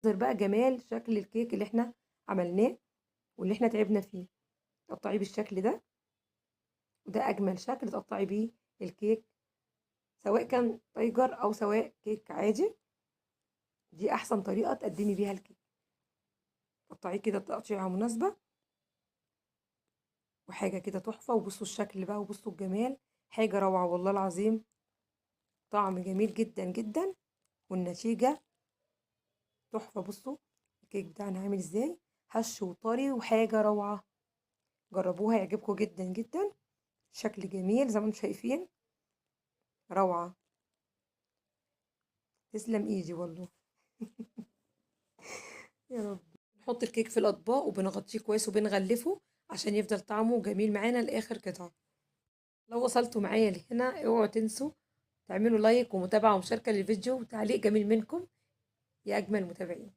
يظهر بقى جمال شكل الكيك اللي احنا عملناه واللي احنا تعبنا فيه. تقطعيه بالشكل ده، وده اجمل شكل تقطعي بيه الكيك، سواء كان تايجر او سواء كيك عادي. دي احسن طريقه تقدمي بيها الكيك. تقطعيه كده تقطيعه مناسبه، وحاجه كده تحفه. وبصوا الشكل بقى، وبصوا الجمال، حاجه روعه والله العظيم. طعم جميل جدا جدا، والنتيجه تحفه. بصوا الكيك بتاعنا عامل ازاي، هش وطري وحاجه روعه. جربوها يعجبكم جدا جدا. شكل جميل زي ما انتم شايفين، روعه. تسلم ايدي والله. يا رب. نحط الكيك في الاطباق وبنغطيه كويس وبنغلفه عشان يفضل طعمه جميل معانا لاخر قطعه. لو وصلتوا معايا لهنا اوعوا تنسوا تعملوا لايك ومتابعه ومشاركه للفيديو وتعليق جميل منكم يا اجمل متابعين.